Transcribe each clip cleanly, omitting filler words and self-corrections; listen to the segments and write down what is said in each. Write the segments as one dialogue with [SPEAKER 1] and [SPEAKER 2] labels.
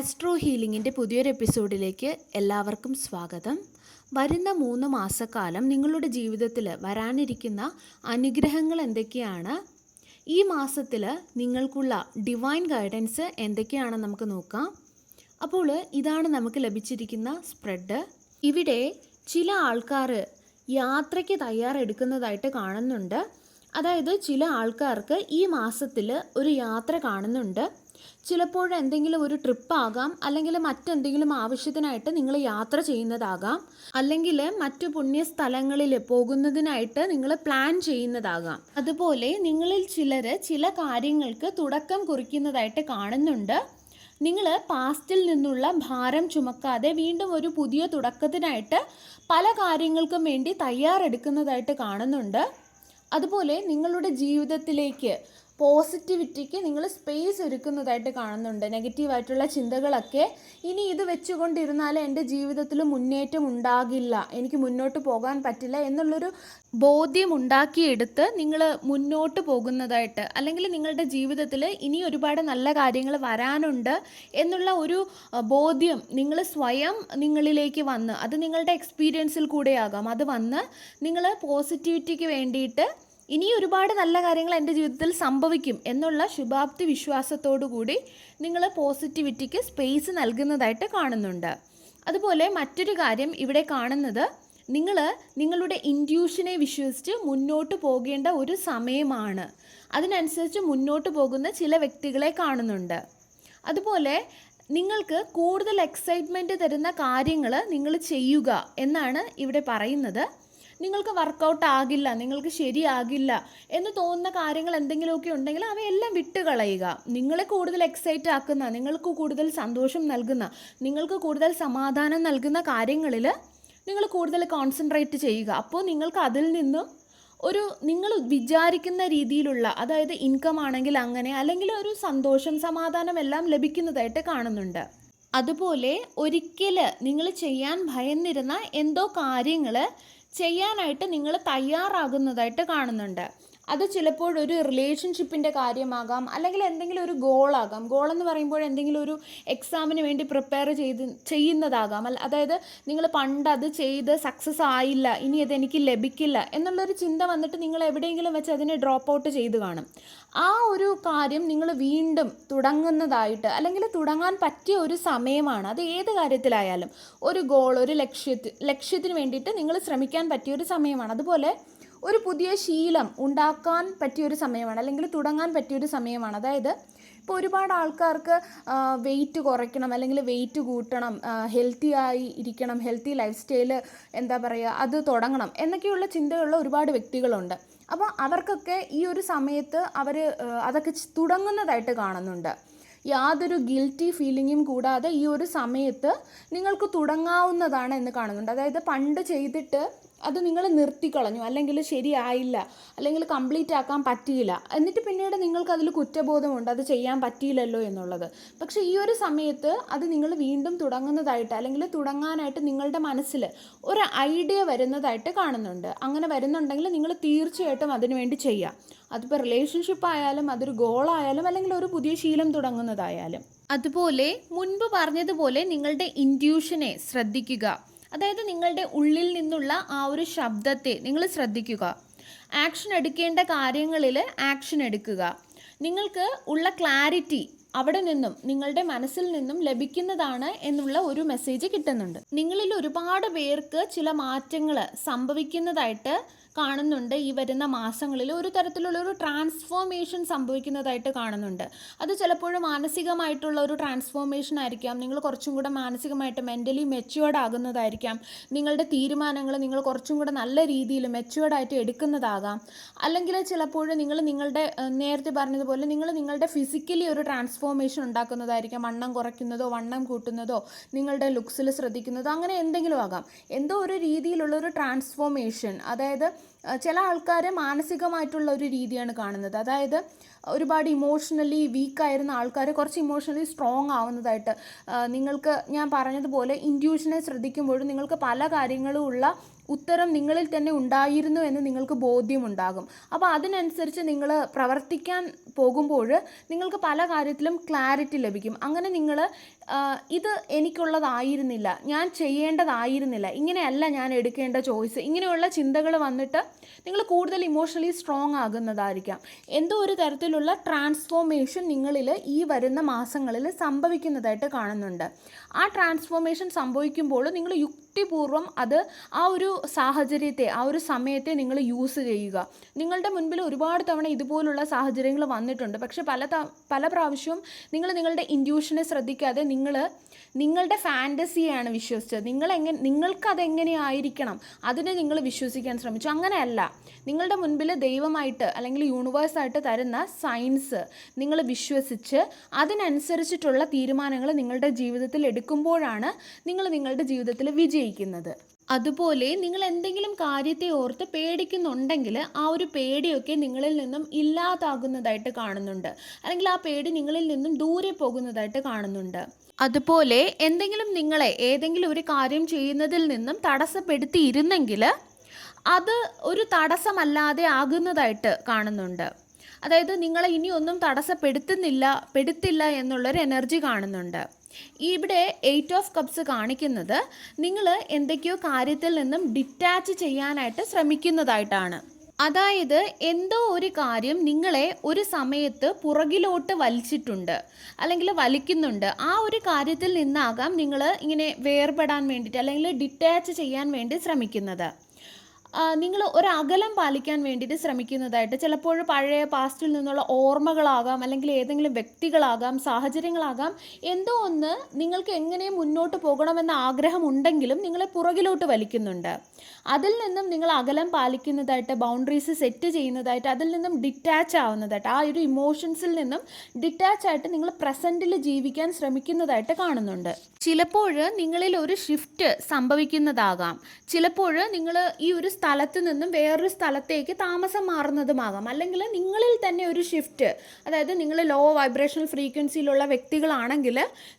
[SPEAKER 1] Astro ഹീലിങ്ങിൻ്റെ പുതിയൊരു എപ്പിസോഡിലേക്ക് എല്ലാവർക്കും സ്വാഗതം. വരുന്ന 3 മാസക്കാലം നിങ്ങളുടെ ജീവിതത്തിൽ വരാനിരിക്കുന്ന അനുഗ്രഹങ്ങൾ എന്തൊക്കെയാണ്, ഈ മാസത്തിൽ നിങ്ങൾക്കുള്ള ഡിവൈൻ ഗൈഡൻസ് എന്തൊക്കെയാണെന്ന് നമുക്ക് നോക്കാം. അപ്പോൾ ഇതാണ് നമുക്ക് ലഭിച്ചിരിക്കുന്ന സ്പ്രെഡ്. ഇവിടെ ചില ആൾക്കാർ യാത്രയ്ക്ക് തയ്യാറെടുക്കുന്നതായിട്ട് കാണുന്നുണ്ട്. അതായത് ചില ആൾക്കാർക്ക് ഈ മാസത്തിൽ ഒരു യാത്ര കാണുന്നുണ്ട്. ചിലപ്പോൾ എന്തെങ്കിലും ഒരു ട്രിപ്പ് ആകാം, അല്ലെങ്കിൽ മറ്റെന്തെങ്കിലും ആവശ്യത്തിനായിട്ട് നിങ്ങൾ യാത്ര ചെയ്യുന്നതാകാം, അല്ലെങ്കിൽ മറ്റു പുണ്യസ്ഥലങ്ങളിൽ പോകുന്നതിനായിട്ട് നിങ്ങൾ പ്ലാൻ ചെയ്യുന്നതാകാം. അതുപോലെ നിങ്ങളിൽ ചിലർ ചില കാര്യങ്ങൾക്ക് തുടക്കം കുറിക്കുന്നതായിട്ട് കാണുന്നുണ്ട്. നിങ്ങൾ പാസ്റ്റിൽ നിന്നുള്ള ഭാരം ചുമക്കാതെ വീണ്ടും ഒരു പുതിയ തുടക്കത്തിനായിട്ട് പല കാര്യങ്ങൾക്കും വേണ്ടി തയ്യാറെടുക്കുന്നതായിട്ട് കാണുന്നുണ്ട്. അതുപോലെ നിങ്ങളുടെ ജീവിതത്തിലേക്ക് പോസിറ്റിവിറ്റിക്ക് നിങ്ങൾ സ്പേസ് ഒരുക്കുന്നതായിട്ട് കാണുന്നുണ്ട്. നെഗറ്റീവായിട്ടുള്ള ചിന്തകളൊക്കെ ഇനി ഇത് വെച്ചുകൊണ്ടിരുന്നാൽ എൻ്റെ ജീവിതത്തിൽ മുന്നേറ്റം ഉണ്ടാകില്ല, എനിക്ക് മുന്നോട്ട് പോകാൻ പറ്റില്ല എന്നുള്ളൊരു ബോധ്യം ഉണ്ടാക്കിയെടുത്ത് നിങ്ങൾ മുന്നോട്ട് പോകുന്നതായിട്ട്, അല്ലെങ്കിൽ നിങ്ങളുടെ ജീവിതത്തിൽ ഇനി ഒരുപാട് നല്ല കാര്യങ്ങൾ വരാനുണ്ട് എന്നുള്ള ഒരു ബോധ്യം നിങ്ങൾ സ്വയം നിങ്ങളിലേക്ക് വന്ന്, അത് നിങ്ങളുടെ എക്സ്പീരിയൻസിൽ കൂടെയാകാം, അത് വന്ന് നിങ്ങൾ പോസിറ്റിവിറ്റിക്ക് വേണ്ടിയിട്ട് ഇനി ഒരുപാട് നല്ല കാര്യങ്ങൾ എൻ്റെ ജീവിതത്തിൽ സംഭവിക്കും എന്നുള്ള ശുഭാപ്തി വിശ്വാസത്തോടു കൂടി നിങ്ങൾ പോസിറ്റിവിറ്റിക്ക് സ്പേസ് നൽകുന്നതായിട്ട് കാണുന്നുണ്ട്. അതുപോലെ മറ്റൊരു കാര്യം ഇവിടെ കാണുന്നത്, നിങ്ങൾ നിങ്ങളുടെ ഇൻറ്റ്യൂഷനെ വിശ്വസിച്ച് മുന്നോട്ട് പോകേണ്ട ഒരു സമയമാണ്. അതിനനുസരിച്ച് മുന്നോട്ട് പോകുന്ന ചില വ്യക്തികളെ കാണുന്നുണ്ട്. അതുപോലെ നിങ്ങൾക്ക് കൂടുതൽ എക്സൈറ്റ്മെൻറ്റ് തരുന്ന കാര്യങ്ങൾ നിങ്ങൾ ചെയ്യുക എന്നാണ് ഇവിടെ പറയുന്നത്. നിങ്ങൾക്ക് വർക്കൗട്ട് ആകില്ല, നിങ്ങൾക്ക് ശരിയാകില്ല എന്ന് തോന്നുന്ന കാര്യങ്ങൾ എന്തെങ്കിലുമൊക്കെ ഉണ്ടെങ്കിൽ അവയെല്ലാം വിട്ട് കളയുക. നിങ്ങളെ കൂടുതൽ എക്സൈറ്റ് ആക്കുന്ന, നിങ്ങൾക്ക് കൂടുതൽ സന്തോഷം നൽകുന്ന, നിങ്ങൾക്ക് കൂടുതൽ സമാധാനം നൽകുന്ന കാര്യങ്ങളിൽ നിങ്ങൾ കൂടുതൽ കോൺസെൻട്രേറ്റ് ചെയ്യുക. അപ്പോൾ നിങ്ങൾക്ക് അതിൽ നിന്നും ഒരു നിങ്ങൾ വിചാരിക്കുന്ന രീതിയിലുള്ള, അതായത് ഇൻകം ആണെങ്കിൽ അങ്ങനെ, അല്ലെങ്കിൽ ഒരു സന്തോഷം സമാധാനം എല്ലാം ലഭിക്കുന്നതായിട്ട് കാണുന്നുണ്ട്. അതുപോലെ ഒരിക്കൽ നിങ്ങൾ ചെയ്യാൻ ഭയന്നിരുന്ന എന്തോ കാര്യങ്ങൾ ചെയ്യാനായിട്ട് നിങ്ങൾ തയ്യാറാകുന്നതായിട്ട് കാണുന്നുണ്ട്. അത് ചിലപ്പോൾ ഒരു റിലേഷൻഷിപ്പിൻ്റെ കാര്യമാകാം, അല്ലെങ്കിൽ എന്തെങ്കിലും ഒരു ഗോളാകാം. ഗോളെന്ന് പറയുമ്പോൾ എന്തെങ്കിലും ഒരു എക്സാമിന് വേണ്ടി പ്രിപ്പയർ ചെയ്യുന്നതാകാം. അതായത് നിങ്ങൾ പണ്ട് അത് ചെയ്ത് സക്സസ് ആയില്ല, ഇനി അതെനിക്ക് ലഭിക്കില്ല എന്നുള്ളൊരു ചിന്ത വന്നിട്ട് നിങ്ങൾ എവിടെയെങ്കിലും വെച്ച് അതിനെ ഡ്രോപ്പ് ഔട്ട് ചെയ്ത് കാണും. ആ ഒരു കാര്യം നിങ്ങൾ വീണ്ടും തുടങ്ങുന്നതായിട്ട്, അല്ലെങ്കിൽ തുടങ്ങാൻ പറ്റിയ ഒരു സമയമാണ്. അത് ഏത് കാര്യത്തിലായാലും ഒരു ഗോൾ, ഒരു ലക്ഷ്യത്തിന് വേണ്ടിയിട്ട് നിങ്ങൾ ശ്രമിക്കാൻ പറ്റിയ ഒരു സമയമാണ്. അതുപോലെ ഒരു പുതിയ ശീലം ഉണ്ടാക്കാൻ പറ്റിയൊരു സമയമാണ്, അല്ലെങ്കിൽ തുടങ്ങാൻ പറ്റിയൊരു സമയമാണ്. അതായത് ഇപ്പോൾ ഒരുപാട് ആൾക്കാർക്ക് വെയിറ്റ് കുറയ്ക്കണം, അല്ലെങ്കിൽ വെയിറ്റ് കൂട്ടണം, ഹെൽത്തി ആയി ഇരിക്കണം, ഹെൽത്തി ലൈഫ് സ്റ്റൈല് അത് തുടങ്ങണം എന്നൊക്കെയുള്ള ചിന്തകളുള്ള ഒരുപാട് വ്യക്തികളുണ്ട്. അപ്പോൾ അവർക്കൊക്കെ ഈ ഒരു സമയത്ത് അവർ അതൊക്കെ തുടങ്ങുന്നതായിട്ട് കാണുന്നുണ്ട്. യാതൊരു ഗിൽറ്റി ഫീലിങ്ങും കൂടാതെ ഈ ഒരു സമയത്ത് നിങ്ങൾക്ക് തുടങ്ങാവുന്നതാണ് എന്ന് കാണുന്നുണ്ട്. അതായത് പണ്ട് ചെയ്തിട്ട് അത് നിങ്ങൾ നിർത്തിക്കളഞ്ഞു, അല്ലെങ്കിൽ ശരിയായില്ല, അല്ലെങ്കിൽ കംപ്ലീറ്റ് ആക്കാൻ പറ്റിയില്ല, എന്നിട്ട് പിന്നീട് നിങ്ങൾക്ക് അതിൽ കുറ്റബോധമുണ്ട്, അത് ചെയ്യാൻ പറ്റിയില്ലല്ലോ എന്നുള്ളത്. പക്ഷേ ഈ ഒരു സമയത്ത് അത് നിങ്ങൾ വീണ്ടും തുടങ്ങുന്നതായിട്ട്, അല്ലെങ്കിൽ തുടങ്ങാനായിട്ട് നിങ്ങളുടെ മനസ്സിൽ ഒരു ഐഡിയ വരുന്നതായിട്ട് കാണുന്നുണ്ട്. അങ്ങനെ വരുന്നുണ്ടെങ്കിൽ നിങ്ങൾ തീർച്ചയായിട്ടും അതിനുവേണ്ടി ചെയ്യുക. അതിപ്പോൾ റിലേഷൻഷിപ്പ് ആയാലും, അതൊരു ഗോളായാലും, അല്ലെങ്കിൽ ഒരു പുതിയ ശീലം തുടങ്ങുന്നതായാലും. അതുപോലെ മുൻപ് പറഞ്ഞതുപോലെ നിങ്ങളുടെ ഇൻറ്റ്യൂഷനെ ശ്രദ്ധിക്കുക. അതായത് നിങ്ങളുടെ ഉള്ളിൽ നിന്നുള്ള ആ ഒരു ശബ്ദത്തെ നിങ്ങൾ ശ്രദ്ധിക്കുക. ആക്ഷൻ എടുക്കേണ്ട കാര്യങ്ങളിൽ ആക്ഷൻ എടുക്കുക. നിങ്ങൾക്ക് ഉള്ള ക്ലാരിറ്റി അവിടെ നിന്നും, നിങ്ങളുടെ മനസ്സിൽ നിന്നും ലഭിക്കുന്നതാണ് എന്നുള്ള ഒരു മെസ്സേജ് കിട്ടുന്നുണ്ട്. നിങ്ങളിൽ ഒരുപാട് പേർക്ക് ചില മാറ്റങ്ങൾ സംഭവിക്കുന്നതായിട്ട് കാണുന്നുണ്ട്. ഈ വരുന്ന മാസങ്ങളിൽ ഒരു തരത്തിലുള്ള ഒരു ട്രാൻസ്ഫോർമേഷൻ സംഭവിക്കുന്നതായിട്ട് കാണുന്നുണ്ട്. അത് ചിലപ്പോഴും മാനസികമായിട്ടുള്ള ഒരു ട്രാൻസ്ഫോർമേഷൻ ആയിരിക്കാം. നിങ്ങൾ കുറച്ചും കൂടെ മാനസികമായിട്ട് മെൻ്റലി മെച്യൂർഡ് ആകുന്നതായിരിക്കാം. നിങ്ങളുടെ തീരുമാനങ്ങൾ നിങ്ങൾ കുറച്ചും കൂടെ നല്ല രീതിയിൽ മെച്യൂർഡായിട്ട് എടുക്കുന്നതാകാം. അല്ലെങ്കിൽ ചിലപ്പോൾ നിങ്ങളുടെ നേരത്തെ പറഞ്ഞതുപോലെ നിങ്ങളുടെ ഫിസിക്കലി ഒരു ട്രാൻസ്ഫോർമേഷൻ ഉണ്ടാക്കുന്നതായിരിക്കാം. വണ്ണം കുറയ്ക്കുന്നതോ വണ്ണം കൂട്ടുന്നതോ, നിങ്ങളുടെ ലുക്സിൽ ശ്രദ്ധിക്കുന്നതോ, അങ്ങനെ എന്തെങ്കിലും ആകാം. എന്തോ ഒരു രീതിയിലുള്ള ഒരു ട്രാൻസ്ഫോർമേഷൻ, അതായത് ചില ആൾക്കാർ മാനസികമായിട്ടുള്ള ഒരു രീതിയാണ് കാണുന്നത്. അതായത് ഒരുപാട് ഇമോഷണലി വീക്കായിരുന്ന ആൾക്കാർ കുറച്ച് ഇമോഷണലി സ്ട്രോങ് ആവുന്നതായിട്ട്, നിങ്ങൾക്ക് ഞാൻ പറഞ്ഞതുപോലെ ഇൻറ്റ്യൂഷനെ ശ്രദ്ധിക്കുമ്പോഴും നിങ്ങൾക്ക് പല കാര്യങ്ങളും ഉള്ള ഉത്തരം നിങ്ങളിൽ തന്നെ ഉണ്ടായിരുന്നു എന്ന് നിങ്ങൾക്ക് ബോധ്യമുണ്ടാകും. അപ്പോൾ അതിനനുസരിച്ച് നിങ്ങൾ പ്രവർത്തിക്കാൻ പോകുമ്പോൾ നിങ്ങൾക്ക് പല കാര്യത്തിലും ക്ലാരിറ്റി ലഭിക്കും. അങ്ങനെ നിങ്ങൾ ഇത് എനിക്കുള്ളതായിരുന്നില്ല, ഞാൻ ചെയ്യേണ്ടതായിരുന്നില്ല, ഇങ്ങനെയല്ല ഞാൻ എടുക്കേണ്ട ചോയ്സ്, ഇങ്ങനെയുള്ള ചിന്തകൾ വന്നിട്ട് നിങ്ങൾ കൂടുതൽ ഇമോഷണലി സ്ട്രോങ് ആകുന്നതായിരിക്കാം. എന്തോ ഒരു തരത്തിലുള്ള ട്രാൻസ്ഫോർമേഷൻ നിങ്ങളിൽ ഈ വരുന്ന മാസങ്ങളിൽ സംഭവിക്കുന്നതായിട്ട് കാണുന്നുണ്ട്. ആ ട്രാൻസ്ഫോർമേഷൻ സംഭവിക്കുമ്പോൾ നിങ്ങൾ യുക്തിപൂർവ്വം അത് ആ ഒരു സാഹചര്യത്തെ, ആ ഒരു സമയത്തെ നിങ്ങൾ യൂസ് ചെയ്യുക. നിങ്ങളുടെ മുൻപിൽ ഒരുപാട് തവണ ഇതുപോലുള്ള സാഹചര്യങ്ങൾ വന്നിട്ടുണ്ട്. പക്ഷെ പല പ്രാവശ്യവും നിങ്ങളുടെ ഇൻറ്റ്യൂഷനെ ശ്രദ്ധിക്കാതെ നിങ്ങളുടെ ഫാൻറ്റസിയാണ് വിശ്വസിച്ചത്. നിങ്ങൾക്കതെങ്ങനെയായിരിക്കണം അതിനെ നിങ്ങൾ വിശ്വസിക്കാൻ ശ്രമിച്ചു. അങ്ങനെയല്ല, നിങ്ങളുടെ മുൻപിൽ ദൈവമായിട്ട് അല്ലെങ്കിൽ യൂണിവേഴ്സായിട്ട് തരുന്ന സയൻസ് നിങ്ങൾ വിശ്വസിച്ച് അതിനനുസരിച്ചിട്ടുള്ള തീരുമാനങ്ങൾ നിങ്ങളുടെ ജീവിതത്തിൽ എടുക്കുമ്പോഴാണ് നിങ്ങൾ നിങ്ങളുടെ ജീവിതത്തിൽ വിജയിക്കുന്നത്. അതുപോലെ നിങ്ങൾ എന്തെങ്കിലും കാര്യത്തെ ഓർത്ത് പേടിക്കുന്നുണ്ടെങ്കിൽ ആ ഒരു പേടിയൊക്കെ നിങ്ങളിൽ നിന്നും ഇല്ലാതാകുന്നതായിട്ട് കാണുന്നുണ്ട്, അല്ലെങ്കിൽ ആ പേടി നിങ്ങളിൽ നിന്നും ദൂരെ പോകുന്നതായിട്ട് കാണുന്നുണ്ട്. അതുപോലെ എന്തെങ്കിലും നിങ്ങളെ ഏതെങ്കിലും ഒരു കാര്യം ചെയ്യുന്നതിൽ നിന്നും തടസ്സപ്പെടുത്തിയിരുന്നെങ്കിൽ അത് ഒരു തടസ്സമല്ലാതെ ആകുന്നതായിട്ട് കാണുന്നുണ്ട്. അതായത് നിങ്ങളെ ഇനിയൊന്നും പെടുത്തില്ല എന്നുള്ളൊരു എനർജി കാണുന്നുണ്ട്. ഇവിടെ 8 ഓഫ് കപ്സ് കാണിക്കുന്നത് നിങ്ങൾ എന്തൊക്കെയോ കാര്യത്തിൽ നിന്നും ഡിറ്റാച്ച് ചെയ്യാനായിട്ട് ശ്രമിക്കുന്നതായിട്ടാണ്. അതായത് എന്തോ ഒരു കാര്യം നിങ്ങളെ ഒരു സമയത്ത് പുറകിലോട്ട് വലിച്ചിട്ടുണ്ട് അല്ലെങ്കിൽ വലിക്കുന്നുണ്ട്. ആ ഒരു കാര്യത്തിൽ നിന്നാകാം നിങ്ങൾ ഇങ്ങനെ വേർപെടാൻ വേണ്ടിയിട്ട് അല്ലെങ്കിൽ ഡിറ്റാച്ച് ചെയ്യാൻ വേണ്ടി ശ്രമിക്കുന്നത്. നിങ്ങൾ ഒരു അകലം പാലിക്കാൻ വേണ്ടിയിട്ട് ശ്രമിക്കുന്നതായിട്ട്, ചിലപ്പോൾ പഴയ പാസ്റ്റിൽ നിന്നുള്ള ഓർമ്മകളാകാം, അല്ലെങ്കിൽ ഏതെങ്കിലും വ്യക്തികളാകാം, സാഹചര്യങ്ങളാകാം. എന്തോ ഒന്ന് നിങ്ങൾക്ക് എങ്ങനെ മുന്നോട്ട് പോകണമെന്ന ആഗ്രഹം ഉണ്ടെങ്കിലും നിങ്ങളെ പുറകിലോട്ട് വലിക്കുന്നുണ്ട്. അതിൽ നിന്നും നിങ്ങൾ അകലം പാലിക്കുന്നതായിട്ട്, ബൗണ്ടറീസ് സെറ്റ് ചെയ്യുന്നതായിട്ട്, അതിൽ നിന്നും ഡിറ്റാച്ച് ആവുന്നതായിട്ട്, ആ ഒരു ഇമോഷൻസിൽ നിന്നും ഡിറ്റാച്ച് ആയിട്ട് നിങ്ങൾ പ്രസൻറ്റിൽ ജീവിക്കാൻ ശ്രമിക്കുന്നതായിട്ട് കാണുന്നുണ്ട്. ചിലപ്പോൾ നിങ്ങളിൽ ഒരു ഷിഫ്റ്റ് സംഭവിക്കുന്നതാകാം. ചിലപ്പോൾ നിങ്ങൾ ഈ ഒരു സ്ഥലത്ത് നിന്നും വേറൊരു സ്ഥലത്തേക്ക് താമസം മാറുന്നതുമാകാം. അല്ലെങ്കിൽ നിങ്ങളിൽ തന്നെ ഒരു ഷിഫ്റ്റ്, അതായത് നിങ്ങൾ ലോ വൈബ്രേഷണൽ ഫ്രീക്വൻസിയിലുള്ള വ്യക്തികളാണെങ്കിൽ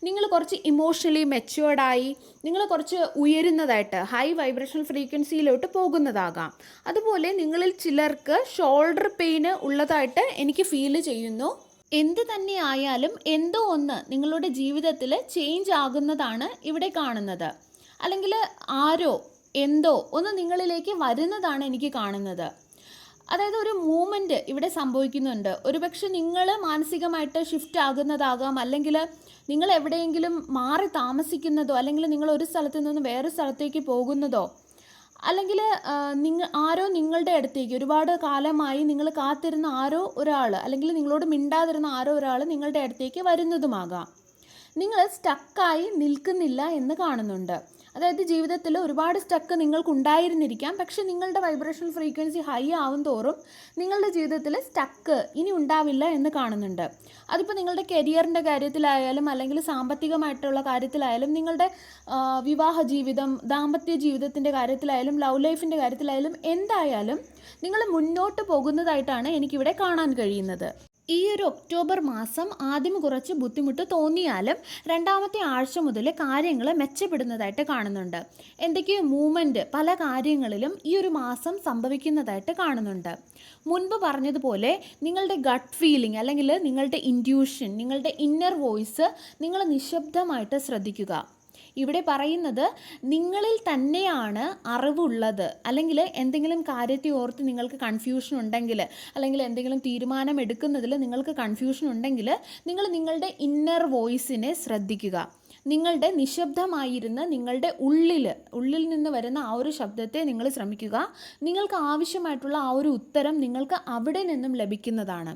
[SPEAKER 1] നിങ്ങൾ കുറച്ച് ഇമോഷണലി മെച്യൂർഡായി നിങ്ങൾ കുറച്ച് ഉയരുന്നതായിട്ട് ഹൈ വൈബ്രേഷണൽ ഫ്രീക്വൻസിയിലോട്ട് പോകുന്നതാകാം. അതുപോലെ നിങ്ങളിൽ ചിലർക്ക് ഷോൾഡർ പെയിന് ഉള്ളതായിട്ട് എനിക്ക് ഫീൽ ചെയ്യുന്നു. എന്ത് തന്നെ ആയാലും എന്തോ ഒന്ന് നിങ്ങളുടെ ജീവിതത്തിൽ ചേഞ്ച് ആകുന്നതാണ് ഇവിടെ കാണുന്നത്. അല്ലെങ്കിൽ ആരോ എന്തോ ഒന്ന് നിങ്ങളിലേക്ക് വരുന്നതാണ് എനിക്ക് കാണുന്നത്. അതായത് ഒരു മൂവ്മെൻറ്റ് ഇവിടെ സംഭവിക്കുന്നുണ്ട്. ഒരുപക്ഷെ നിങ്ങൾ മാനസികമായിട്ട് ഷിഫ്റ്റ് ആകുന്നതാകാം, അല്ലെങ്കിൽ നിങ്ങൾ എവിടെയെങ്കിലും മാറി താമസിക്കുന്നതോ, അല്ലെങ്കിൽ നിങ്ങൾ ഒരു സ്ഥലത്ത് നിന്ന് വേറെ സ്ഥലത്തേക്ക് പോകുന്നതോ, അല്ലെങ്കിൽ ആരോ നിങ്ങളുടെ അടുത്തേക്ക് ഒരുപാട് കാലമായി നിങ്ങൾ കാത്തിരുന്ന ആരോ ഒരാൾ, അല്ലെങ്കിൽ നിങ്ങളോട് മിണ്ടാതിരുന്ന ആരോ ഒരാൾ നിങ്ങളുടെ അടുത്തേക്ക് വരുന്നതുമാകാം. നിങ്ങൾ സ്റ്റക്കായി നിൽക്കുന്നില്ല എന്ന് കാണുന്നുണ്ട്. അതായത് ജീവിതത്തിൽ ഒരുപാട് സ്റ്റക്ക് നിങ്ങൾക്കുണ്ടായിരുന്നിരിക്കാം. പക്ഷെ നിങ്ങളുടെ വൈബ്രേഷണൽ ഫ്രീക്വൻസി ഹൈ ആവും തോറും നിങ്ങളുടെ ജീവിതത്തിൽ സ്റ്റക്ക് ഇനി ഉണ്ടാവില്ല എന്ന് കാണുന്നുണ്ട്. അതിപ്പോൾ നിങ്ങളുടെ കരിയറിൻ്റെ കാര്യത്തിലായാലും, അല്ലെങ്കിൽ സാമ്പത്തികമായിട്ടുള്ള കാര്യത്തിലായാലും, നിങ്ങളുടെ വിവാഹ ജീവിതം, ദാമ്പത്യ ജീവിതത്തിൻ്റെ കാര്യത്തിലായാലും, ലവ് ലൈഫിൻ്റെ കാര്യത്തിലായാലും, എന്തായാലും നിങ്ങൾ മുന്നോട്ട് പോകുന്നതായിട്ടാണ് എനിക്കിവിടെ കാണാൻ കഴിയുന്നത്. ഈ ഒരു ഒക്ടോബർ മാസം ആദ്യം കുറച്ച് ബുദ്ധിമുട്ട് തോന്നിയാലും രണ്ടാമത്തെ ആഴ്ച മുതൽ കാര്യങ്ങൾ മെച്ചപ്പെടുന്നതായിട്ട് കാണുന്നുണ്ട്. എന്തൊക്കെയോ മൂവ്മെൻറ്റ് പല കാര്യങ്ങളിലും ഈ ഒരു മാസം സംഭവിക്കുന്നതായിട്ട് കാണുന്നുണ്ട്. മുൻപ് പറഞ്ഞതുപോലെ നിങ്ങളുടെ ഗട്ട് ഫീലിംഗ്, അല്ലെങ്കിൽ നിങ്ങളുടെ ഇൻറ്റ്യൂഷൻ, നിങ്ങളുടെ ഇന്നർ വോയിസ് നിങ്ങൾ നിശബ്ദമായിട്ട് ശ്രദ്ധിക്കുക. ഇവിടെ പറയുന്നത് നിങ്ങളിൽ തന്നെയാണ് അറിവുള്ളത്. അല്ലെങ്കിൽ എന്തെങ്കിലും കാര്യത്തെ ഓർത്ത് നിങ്ങൾക്ക് കൺഫ്യൂഷൻ ഉണ്ടെങ്കിൽ, അല്ലെങ്കിൽ എന്തെങ്കിലും തീരുമാനം എടുക്കുന്നതിൽ നിങ്ങൾക്ക് കൺഫ്യൂഷൻ ഉണ്ടെങ്കിൽ നിങ്ങൾ നിങ്ങളുടെ ഇന്നർ വോയിസിനെ ശ്രദ്ധിക്കുക. നിങ്ങളുടെ നിശബ്ദമായിരുന്ന നിങ്ങളുടെ ഉള്ളിൽ നിന്ന് വരുന്ന ആ ഒരു ശബ്ദത്തെ നിങ്ങൾ ശ്രമിക്കുക. നിങ്ങൾക്ക് ആവശ്യമായിട്ടുള്ള ആ ഒരു ഉത്തരം നിങ്ങൾക്ക് അവിടെ നിന്നും ലഭിക്കുന്നതാണ്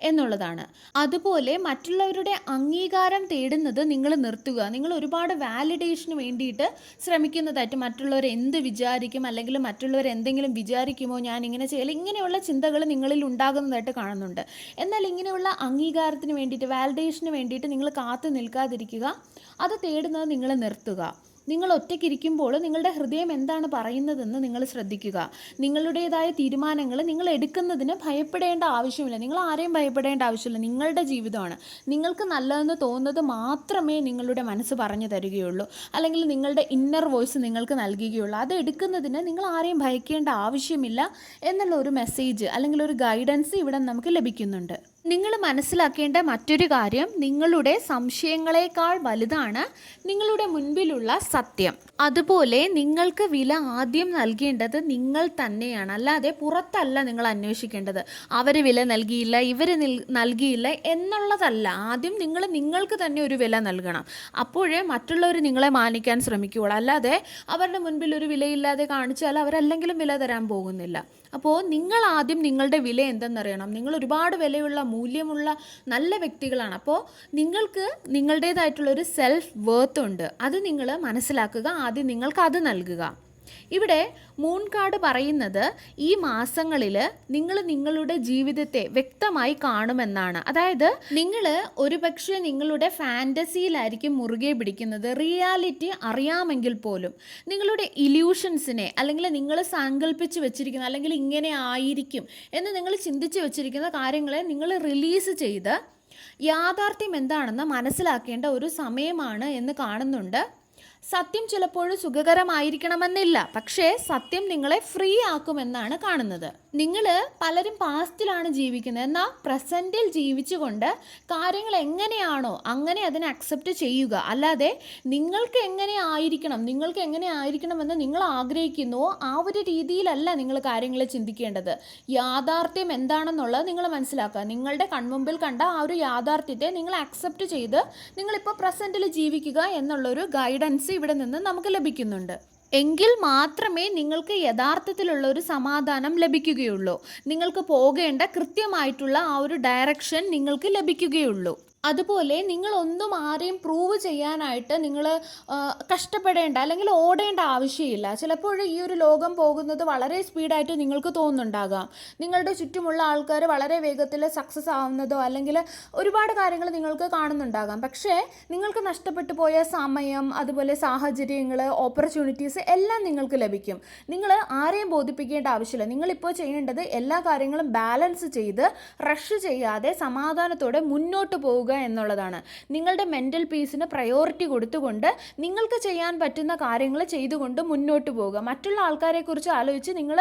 [SPEAKER 1] എന്നുള്ളതാണ്. അതുപോലെ മറ്റുള്ളവരുടെ അംഗീകാരം തേടുന്നത് നിങ്ങൾ നിർത്തുക. നിങ്ങൾ ഒരുപാട് വാലിഡേഷന് വേണ്ടിയിട്ട് ശ്രമിക്കുന്നതായിട്ട്, മറ്റുള്ളവർ എന്ത് വിചാരിക്കും, അല്ലെങ്കിൽ മറ്റുള്ളവർ എന്തെങ്കിലും വിചാരിക്കുമോ ഞാൻ ഇങ്ങനെ ചെയ്യില്ല, ഇങ്ങനെയുള്ള ചിന്തകൾ നിങ്ങളിൽ ഉണ്ടാകുന്നതായിട്ട് കാണുന്നുണ്ട്. എന്നാൽ ഇങ്ങനെയുള്ള അംഗീകാരത്തിന് വേണ്ടിയിട്ട്, വാലിഡേഷന് വേണ്ടിയിട്ട് നിങ്ങൾ കാത്തു നിൽക്കാതിരിക്കുക. അത് തേടുന്നത് നിങ്ങൾ നിർത്തുക. നിങ്ങൾ ഒറ്റയ്ക്കിരിക്കുമ്പോൾ നിങ്ങളുടെ ഹൃദയം എന്താണ് പറയുന്നതെന്ന് നിങ്ങൾ ശ്രദ്ധിക്കുക. നിങ്ങളുടേതായ തീരുമാനങ്ങൾ നിങ്ങൾ എടുക്കുന്നതിന് ഭയപ്പെടേണ്ട ആവശ്യമില്ല. നിങ്ങൾ ആരെയും ഭയപ്പെടേണ്ട ആവശ്യമില്ല. നിങ്ങളുടെ ജീവിതമാണ്. നിങ്ങൾക്ക് നല്ലതെന്ന് തോന്നുന്നത് മാത്രമേ നിങ്ങളുടെ മനസ്സ് പറഞ്ഞു തരികയുള്ളൂ, അല്ലെങ്കിൽ നിങ്ങളുടെ ഇന്നർ വോയിസ് നിങ്ങൾക്ക് നൽകുകയുള്ളൂ. അത് എടുക്കുന്നതിന് നിങ്ങൾ ആരെയും ഭയക്കേണ്ട ആവശ്യമില്ല എന്നുള്ള ഒരു മെസ്സേജ് അല്ലെങ്കിൽ ഒരു ഗൈഡൻസ് ഇവിടെ നമുക്ക് ലഭിക്കുന്നുണ്ട്. നിങ്ങൾ മനസ്സിലാക്കേണ്ട മറ്റൊരു കാര്യം, നിങ്ങളുടെ സംശയങ്ങളെക്കാൾ വലുതാണ് നിങ്ങളുടെ മുൻപിലുള്ള സത്യം. അതുപോലെ നിങ്ങൾക്ക് വില ആദ്യം നൽകേണ്ടത് നിങ്ങൾ തന്നെയാണ്, അല്ലാതെ പുറത്തല്ല നിങ്ങൾ അന്വേഷിക്കേണ്ടത്. അവർ വില നൽകിയില്ല, ഇവർ നൽകിയില്ല എന്നുള്ളതല്ല. ആദ്യം നിങ്ങൾക്ക് തന്നെ ഒരു വില നൽകണം. അപ്പോഴേ മറ്റുള്ളവർ നിങ്ങളെ മാനിക്കാൻ ശ്രമിക്കുകയുള്ളൂ. അല്ലാതെ അവരുടെ മുൻപിൽ ഒരു വിലയില്ലാതെ കാണിച്ചാൽ അവരല്ലെങ്കിലും വില തരാൻ പോകുന്നില്ല. അപ്പോൾ നിങ്ങൾ ആദ്യം നിങ്ങളുടെ വില എന്തെന്നറിയണം. നിങ്ങൾ ഒരുപാട് വിലയുള്ള മൂല്യമുള്ള നല്ല വ്യക്തികളാണ്. അപ്പോൾ നിങ്ങൾക്ക് നിങ്ങളുടേതായിട്ടുള്ളൊരു സെൽഫ് വർത്ത് ഉണ്ട്. അത് നിങ്ങൾ മനസ്സിലാക്കുക. ആദ്യം നിങ്ങൾക്ക് അത് നൽകുക. ഇവിടെ മൂൺ കാർഡ് പറയുന്നത് ഈ മാസങ്ങളിൽ നിങ്ങൾ നിങ്ങളുടെ ജീവിതത്തെ വ്യക്തമായി കാണുമെന്നാണ്. അതായത് നിങ്ങൾ ഒരുപക്ഷെ നിങ്ങളുടെ ഫാൻറ്റസിയിലായിരിക്കും മുറുകെ പിടിക്കുന്നത്. റിയാലിറ്റി അറിയാമെങ്കിൽ പോലും നിങ്ങളുടെ ഇല്യൂഷൻസിനെ, അല്ലെങ്കിൽ നിങ്ങൾ സങ്കല്പിച്ച് വെച്ചിരിക്കുന്ന, അല്ലെങ്കിൽ ഇങ്ങനെ ആയിരിക്കും എന്ന് നിങ്ങൾ ചിന്തിച്ച് വെച്ചിരിക്കുന്ന കാര്യങ്ങളെ നിങ്ങൾ റിലീസ് ചെയ്ത് യാഥാർത്ഥ്യം എന്താണെന്ന് മനസ്സിലാക്കേണ്ട ഒരു സമയമാണ് എന്ന് കാണുന്നുണ്ട്. സത്യം ചിലപ്പോൾ സുഖകരമായിരിക്കണമെന്നില്ല, പക്ഷേ സത്യം നിങ്ങളെ ഫ്രീ ആക്കുമെന്നാണ് കാണുന്നത്. നിങ്ങൾ പലരും പാസ്റ്റിലാണ് ജീവിക്കുന്നത്, എന്നാൽ പ്രസൻറ്റിൽ ജീവിച്ചുകൊണ്ട് കാര്യങ്ങൾ എങ്ങനെയാണോ അങ്ങനെ അതിനെ അക്സെപ്റ്റ് ചെയ്യുക. അല്ലാതെ നിങ്ങൾക്ക് എങ്ങനെ ആയിരിക്കണമെന്ന് നിങ്ങൾ ആഗ്രഹിക്കുന്നുവോ ആ ഒരു രീതിയിലല്ല നിങ്ങൾ കാര്യങ്ങൾ ചിന്തിക്കേണ്ടത്. യാഥാർത്ഥ്യം എന്താണെന്നുള്ളത് നിങ്ങൾ മനസ്സിലാക്കുക. നിങ്ങളുടെ കൺമുമ്പിൽ കണ്ട ആ ഒരു യാഥാർത്ഥ്യത്തെ നിങ്ങൾ അക്സെപ്റ്റ് ചെയ്ത് നിങ്ങളിപ്പോൾ പ്രസൻറ്റിൽ ജീവിക്കുക എന്നുള്ളൊരു ഗൈഡൻസ് ഇവിടെ നിന്ന് നമുക്ക് ലഭിക്കുന്നുണ്ട്. എങ്കിൽ മാത്രമേ നിങ്ങൾക്ക് യഥാർത്ഥത്തിലുള്ള ഒരു സമാധാനം ലഭിക്കുകയുള്ളൂ. നിങ്ങൾക്ക് പോകേണ്ട കൃത്യമായിട്ടുള്ള ആ ഒരു ഡയറക്ഷൻ നിങ്ങൾക്ക് ലഭിക്കുകയുള്ളൂ. അതുപോലെ നിങ്ങളൊന്നും ആരെയും പ്രൂവ് ചെയ്യാനായിട്ട് നിങ്ങൾ കഷ്ടപ്പെടേണ്ട അല്ലെങ്കിൽ ഓടേണ്ട ആവശ്യമില്ല. ചിലപ്പോൾ ഈ ഒരു ലോകം പോകുന്നത് വളരെ സ്പീഡായിട്ട് നിങ്ങൾക്ക് തോന്നുന്നുണ്ടാകാം. നിങ്ങളുടെ ചുറ്റുമുള്ള ആൾക്കാർ വളരെ വേഗത്തിൽ സക്സസ് ആവുന്നതോ അല്ലെങ്കിൽ ഒരുപാട് കാര്യങ്ങൾ നിങ്ങൾക്ക് കാണുന്നുണ്ടാകാം. പക്ഷേ നിങ്ങൾക്ക് നഷ്ടപ്പെട്ടു പോയ സമയം, അതുപോലെ സാഹചര്യങ്ങൾ, ഓപ്പർച്യൂണിറ്റീസ് എല്ലാം നിങ്ങൾക്ക് ലഭിക്കും. നിങ്ങൾ ആരെയും ബോധിപ്പിക്കേണ്ട ആവശ്യമില്ല. നിങ്ങളിപ്പോൾ ചെയ്യേണ്ടത് എല്ലാ കാര്യങ്ങളും ബാലൻസ് ചെയ്ത് റഷ് ചെയ്യാതെ സമാധാനത്തോടെ മുന്നോട്ട് പോവുക എന്നുള്ളതാണ്. നിങ്ങളുടെ മെൻ്റൽ പീസിന് പ്രയോറിറ്റി കൊടുത്തുകൊണ്ട് നിങ്ങൾക്ക് ചെയ്യാൻ പറ്റുന്ന കാര്യങ്ങൾ ചെയ്തുകൊണ്ട് മുന്നോട്ട് പോവുക. മറ്റുള്ള ആൾക്കാരെക്കുറിച്ച് ആലോചിച്ച് നിങ്ങൾ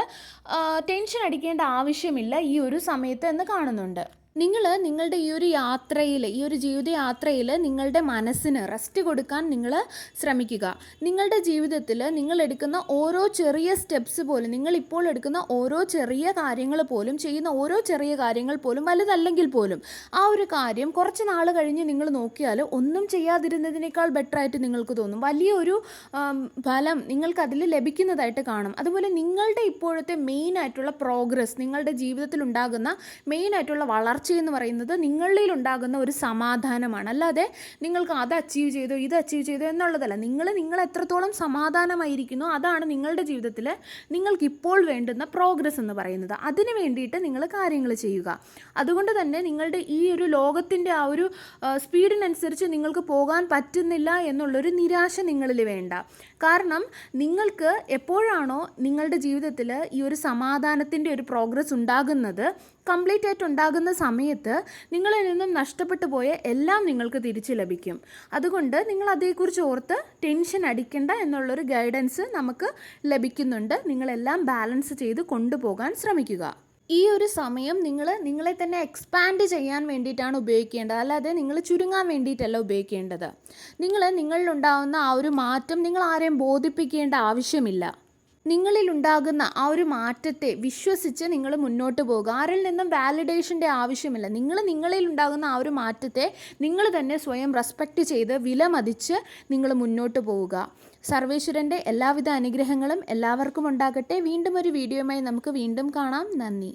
[SPEAKER 1] ടെൻഷൻ അടിക്കേണ്ട ആവശ്യമില്ല ഈ ഒരു സമയത്ത് എന്ന് കാണുന്നുണ്ട്. നിങ്ങൾ നിങ്ങളുടെ ഈ ഒരു യാത്രയിൽ, ഈ ഒരു ജീവിതയാത്രയിൽ നിങ്ങളുടെ മനസ്സിന് റെസ്റ്റ് കൊടുക്കാൻ നിങ്ങൾ ശ്രമിക്കുക. നിങ്ങളുടെ ജീവിതത്തിൽ നിങ്ങൾ എടുക്കുന്ന ഓരോ ചെറിയ സ്റ്റെപ്സ് പോലും, നിങ്ങളിപ്പോൾ എടുക്കുന്ന ഓരോ ചെറിയ കാര്യങ്ങൾ പോലും, ചെയ്യുന്ന ഓരോ ചെറിയ കാര്യങ്ങൾ പോലും വലുതല്ലെങ്കിൽ പോലും ആ ഒരു കാര്യം കുറച്ച് നാൾ കഴിഞ്ഞ് നിങ്ങൾ നോക്കിയാൽ ഒന്നും ചെയ്യാതിരുന്നതിനേക്കാൾ ബെറ്ററായിട്ട് നിങ്ങൾക്ക് തോന്നും. വലിയൊരു ഫലം നിങ്ങൾക്കതിൽ ലഭിക്കുന്നതായിട്ട് കാണും. അതുപോലെ നിങ്ങളുടെ ഇപ്പോഴത്തെ മെയിനായിട്ടുള്ള പ്രോഗ്രസ്, നിങ്ങളുടെ ജീവിതത്തിൽ ഉണ്ടാകുന്ന മെയിനായിട്ടുള്ള വളർച്ച എന്ന് പറയുന്നത് നിങ്ങളിൽ ഉണ്ടാകുന്ന ഒരു സമാധാനമാണ്. അല്ലാതെ നിങ്ങൾക്ക് അത് അച്ചീവ് ചെയ്തോ ഇത് അച്ചീവ് ചെയ്തോ എന്നുള്ളതല്ല. നിങ്ങൾ എത്രത്തോളം സമാധാനമായിരിക്കുന്നു അതാണ് നിങ്ങളുടെ ജീവിതത്തിൽ നിങ്ങൾക്കിപ്പോൾ വേണ്ടുന്ന പ്രോഗ്രസ് എന്ന് പറയുന്നത്. അതിന് വേണ്ടിയിട്ട് നിങ്ങൾ കാര്യങ്ങൾ ചെയ്യുക. അതുകൊണ്ട് തന്നെ നിങ്ങളുടെ ഈ ഒരു ലോകത്തിൻ്റെ ആ ഒരു സ്പീഡിനനുസരിച്ച് നിങ്ങൾക്ക് പോകാൻ പറ്റുന്നില്ല എന്നുള്ളൊരു നിരാശ നിങ്ങളിൽ വേണ്ട. കാരണം നിങ്ങൾക്ക് എപ്പോഴാണോ നിങ്ങളുടെ ജീവിതത്തിൽ ഈ ഒരു സമാധാനത്തിൻ്റെ ഒരു പ്രോഗ്രസ് ഉണ്ടാകുന്നത്, കംപ്ലീറ്റ് ആയിട്ട് ഉണ്ടാകുന്ന സമയത്ത് നിങ്ങളിൽ നിന്നും നഷ്ടപ്പെട്ടു പോയ എല്ലാം നിങ്ങൾക്ക് തിരിച്ചു ലഭിക്കും. അതുകൊണ്ട് നിങ്ങൾ അതേക്കുറിച്ച് ഓർത്ത് ടെൻഷൻ അടിക്കേണ്ട എന്നുള്ളൊരു ഗൈഡൻസ് നമുക്ക് ലഭിക്കുന്നുണ്ട്. നിങ്ങളെല്ലാം ബാലൻസ് ചെയ്ത് കൊണ്ടുപോകാൻ ശ്രമിക്കുക. ഈ ഒരു സമയം നിങ്ങളെ തന്നെ എക്സ്പാൻഡ് ചെയ്യാൻ വേണ്ടിയിട്ടാണ് ഉപയോഗിക്കേണ്ടത്, അല്ലാതെ നിങ്ങൾ ചുരുങ്ങാൻ വേണ്ടിയിട്ടല്ല ഉപയോഗിക്കേണ്ടത്. നിങ്ങളിലുണ്ടാകുന്ന ആ ഒരു മാറ്റം നിങ്ങൾ ആരെയും ബോധിപ്പിക്കേണ്ട ആവശ്യമില്ല. നിങ്ങളിലുണ്ടാകുന്ന ആ ഒരു മാറ്റത്തെ വിശ്വസിച്ച് നിങ്ങൾ മുന്നോട്ട് പോകുക. ആരിൽ നിന്നും വാലിഡേഷൻ്റെ ആവശ്യമില്ല. നിങ്ങളിലുണ്ടാകുന്ന ആ ഒരു മാറ്റത്തെ നിങ്ങൾ തന്നെ സ്വയം റെസ്പെക്റ്റ് ചെയ്ത് വിലമതിച്ച് നിങ്ങൾ മുന്നോട്ട് പോവുക. സർവേശ്വരൻ്റെ എല്ലാവിധ അനുഗ്രഹങ്ങളും എല്ലാവർക്കും ഉണ്ടാകട്ടെ. വീണ്ടും ഒരു വീഡിയോയുമായി നമുക്ക് വീണ്ടും കാണാം. നന്ദി.